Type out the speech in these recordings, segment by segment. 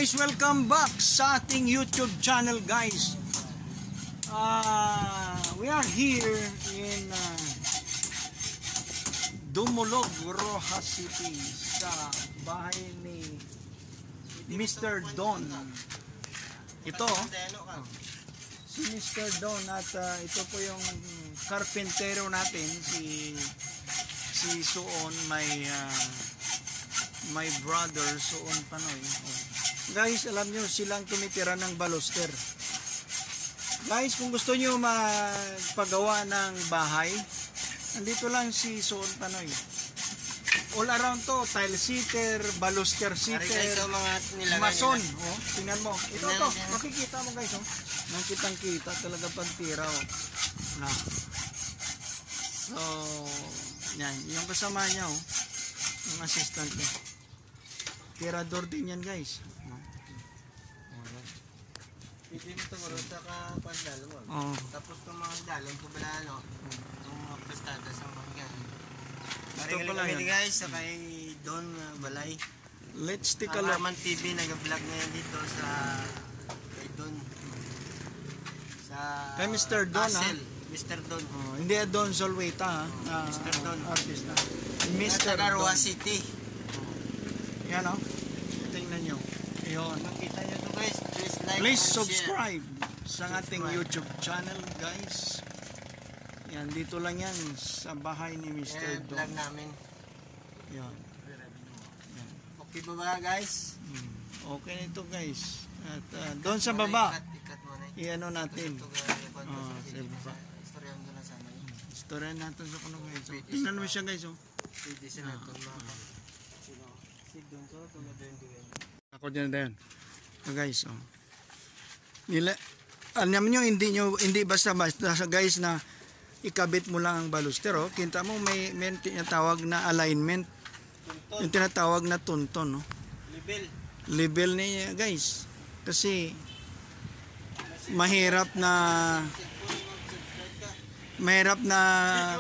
guys, welcome back sa ating YouTube channel guys. We are here in Dumulog, Rojas City sa bahay ni Mr. Don. Ito si Mr. Don at ito po yung karpentero natin, si Suon, my brother Suon Panoy. Guys, alam nyo, silang tumitira ng baluster. Guys, kung gusto nyo magpagawa ng bahay, nandito lang si Suon Panoy. All around to, tile sitter, baluster sitter, mason. Oh, tingnan mo. Ito to, makikita mo guys. Oh. Nakitang-kita talaga pagtira. Oh. Na. So, yan. Yung kasama niya, oh, yung assistant niya. Tirador din yan guys. Pwede mo ito maro sa kapandalo mo. Tapos itong mga dalong po pala ano, itong mga prestada sa mga ganyan. Maring kami guys sa kay Don Balay. Let's take a look. Raman TV nag-vlog ngayon dito sa kay Don. Sa kay Mr. Don ha? Mr. Don. Hindi Don Solweta ha? Mr. Don. Artist na. Mr. Don. Rojas City. Yan o. Tingnan nyo. Ayun. Makita nyo ito guys. Please subscribe sa ating YouTube channel guys. Yan, dito lang yan sa bahay ni Mr. Don. Vlog namin. Yan. Okay ba ba guys? Okay na ito guys. At doon sa baba, i-ano natin. Istoryan natin sa kuno guys. Tingnan mo siya guys. Pwede siya natin ako dyan din. Guys, alam nyo, hindi basta guys na ikabit mo lang ang baluster. Kita mo may tinatawag na alignment. Yung tinatawag na tunton. Level niya guys. Kasi mahirap na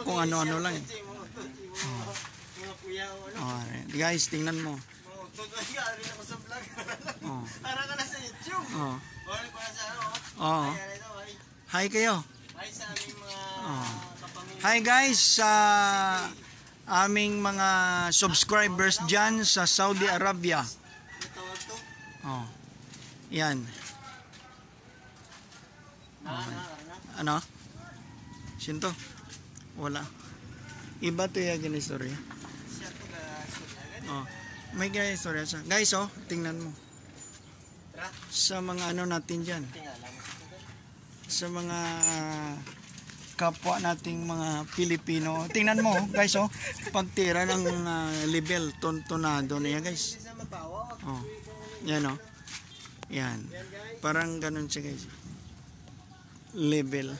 kung ano-ano lang. Guys, tingnan mo. Para ka na sa YouTube. Hi kayo. Hi sa aming mga kapamilya. Hi guys sa aming mga subscribers dyan sa Saudi Arabia. Yan. Ano? Sinto? Wala. Iba to yung istorya. May gaya istorya siya. Guys, tingnan mo. Sa mga ano natin dyan. Sa mga kapwa nating mga Pilipino. Tingnan mo, guys, pagtira ng level, tonado na yan, guys. Yan, yan. Parang ganun siya, guys. Level.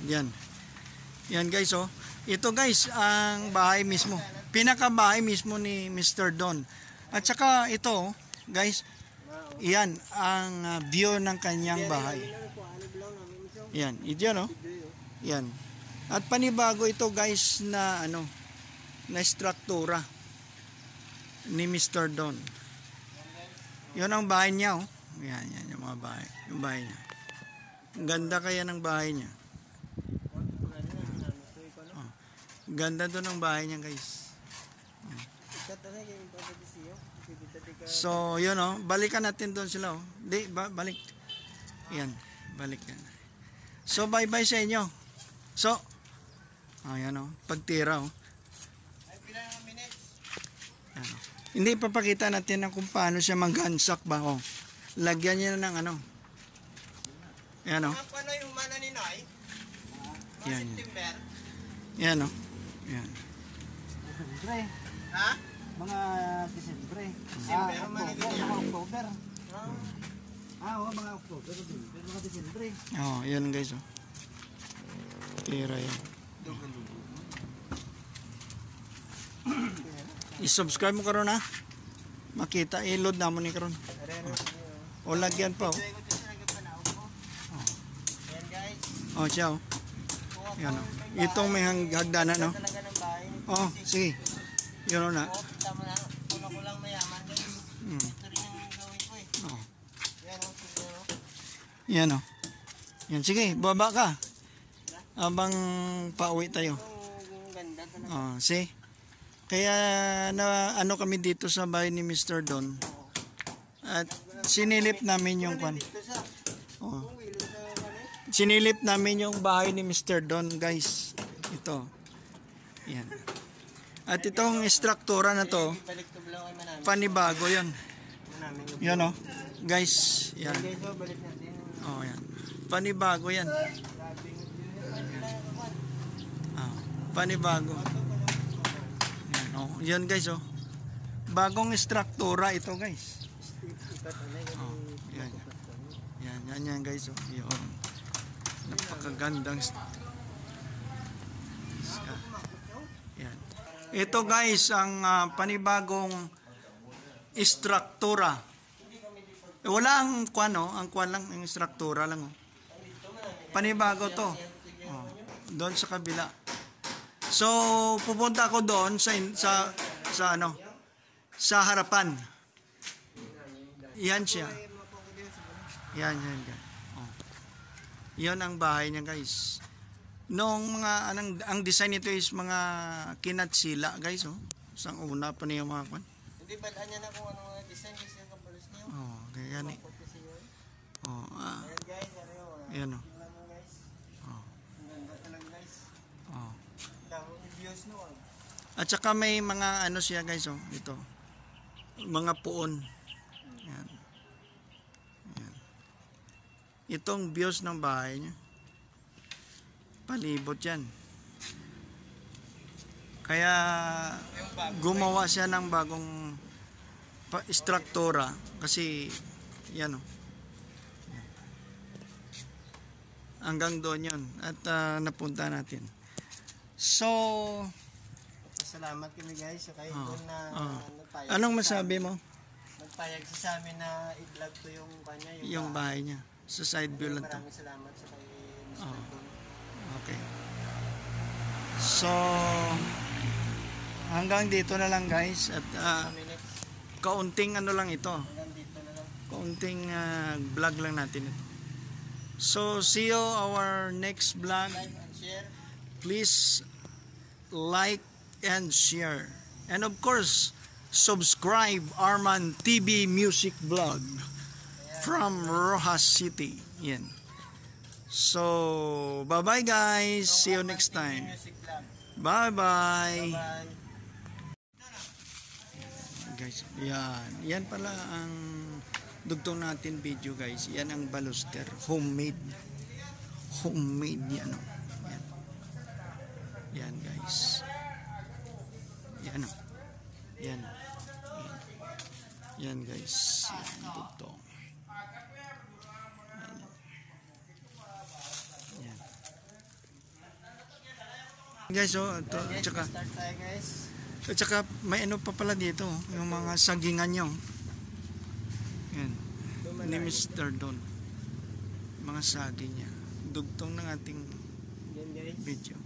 Yan. Yan, guys, ito, guys, ang bahay mismo. Pinakabahay mismo ni Mr. Don. At saka ito, guys, yan ang view ng kanyang bahay. Yan, ito yan, At panibago ito guys na na struktura ni Mr. Don. Yun ang bahay niya. Yan yung mga bahay. Yung bahay niya. Ang ganda kaya ng bahay niya. Ganda doon ang bahay niya guys. So, yun balikan natin doon sila balik. Yan, balik yan. So, bye-bye sa inyo. So, ayan pagtira Yan, hindi papakita natin kung paano siya mag-gansak ba Lagyan niya ng Yan Paano yung mana ni Noy? Yan. September? Yan Yan. Ha? Mga Disyembre. Mga October. Mga October. Mga Disyembre. Yan guys. Tira yan. I-subscribe mo karon ha. Makita, i-load na mo ni karon. O lagyan pa Ciao. Yan Itong may hagdanan sige. Yun na. Yan o. Yan, sige, baba ka. Habang pauwi tayo. Ang ganda talaga. Oh, see? Kaya na ano kami dito sa bahay ni Mr. Don. At sinilip namin yung kwan. Dito sa Oh. willow sa ano. Sinilip namin yung bahay ni Mr. Don, guys. Ito. Yan. At itong struktura na to, Balik to below kay Manami. panibago yun. Manami yung Yan o. Guys, yan. guys, so balik natin. Oh, yan. Panibago yan. Ah, panibago. Yan, oh. Yan guys, oh. Bagong struktura ito, guys. Oh, yan. Yan guys, oh. Yun. Napakagandang yan. Ito guys, ang panibagong struktura. Wala ang kwan, oh. Ang kwan lang, ang struktura lang, oh. Panibago to. Oh, doon sa kabila. So, pupunta ako doon sa ano, sa harapan. Yan siya. Yan. Oh. Yan ang bahay niya, guys. Noong mga ang design nito is mga kinatsila, guys, oh. Sang una pa niya mga kwan. Hindi ba niya na kung ano design kasi yung kapalos niyo? Oh, kaya ni. Oh, Ayan guys, ano yun? yan oh. Tingnan mo guys. Oh. Ang ganda talaga guys. Oh. Daming views no. At saka may mga ano siya, guys, oh. Ito. Mga puon. Yan. Yan. Itong views ng bahay niya. Palibot yan. Kaya gumawa siya ng bagong struktura kasi yan oh. Yan. Hanggang doon yun at napunta natin. So, Salamat kami guys sa kayo Oh, doon na oh. nagpayag. Anong masabi mo? Nagpayag siya sa amin na i-vlog to yung kanya. Yung bahay niya. Sa side view lang to. Maraming salamat sa kay Mr. Oh. Don. Okay. So, hanggang dito na lang guys. At Minutes. kaunting ano lang ito. Hanggang dito na lang. Kaunting vlog lang natin ito. So, see you our next vlog. Like and share. Please like and share. And of course, subscribe Arman TV Music Vlog from Rojas City. Yan. So, bye-bye guys. See you next time. Music vlog. Bye-bye. Bye. Guys, yan. Yan pala ang dugtong natin video guys. Yan ang baluster. Homemade. Homemade yan. Oh. Yan. Yan guys. Yan oh. Yan oh. Yan guys. Yan dugtong. Yan. Guys, oh, ito, Guys, tsaka, start tayo guys. at saka may ano pa pala dito, oh, yung mga sagingan nyo. Yan. Ni Mr. Don. Mga saging niya. Dugtong ng ating Yan guys. video.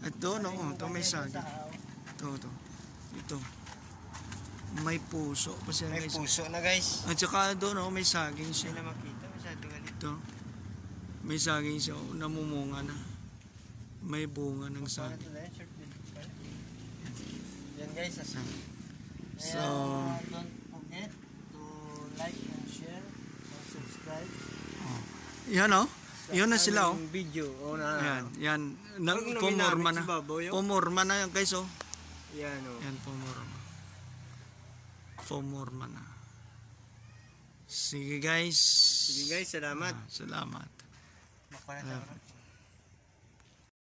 At doon, oh, ito may saging. Ito. Ito. May puso pa siya May guys. puso na guys. At saka doon, oh, may saging Hindi siya. na makita. Masyado galit. Ito. May saging siya. Oh, namumunga na. May bunga ng saging. Yan guys. So, Don't forget to like and share and subscribe. yan oh. Yun na sila oh. Video. Yan. Yan. Huwag namin Pumorma namin na. si Babaw yun. Pumorma na yan guys oh. Yan o. Yan, pumorma. Pumorma na. Sige guys. Sige guys, salamat. Salamat. Makuha na tayo.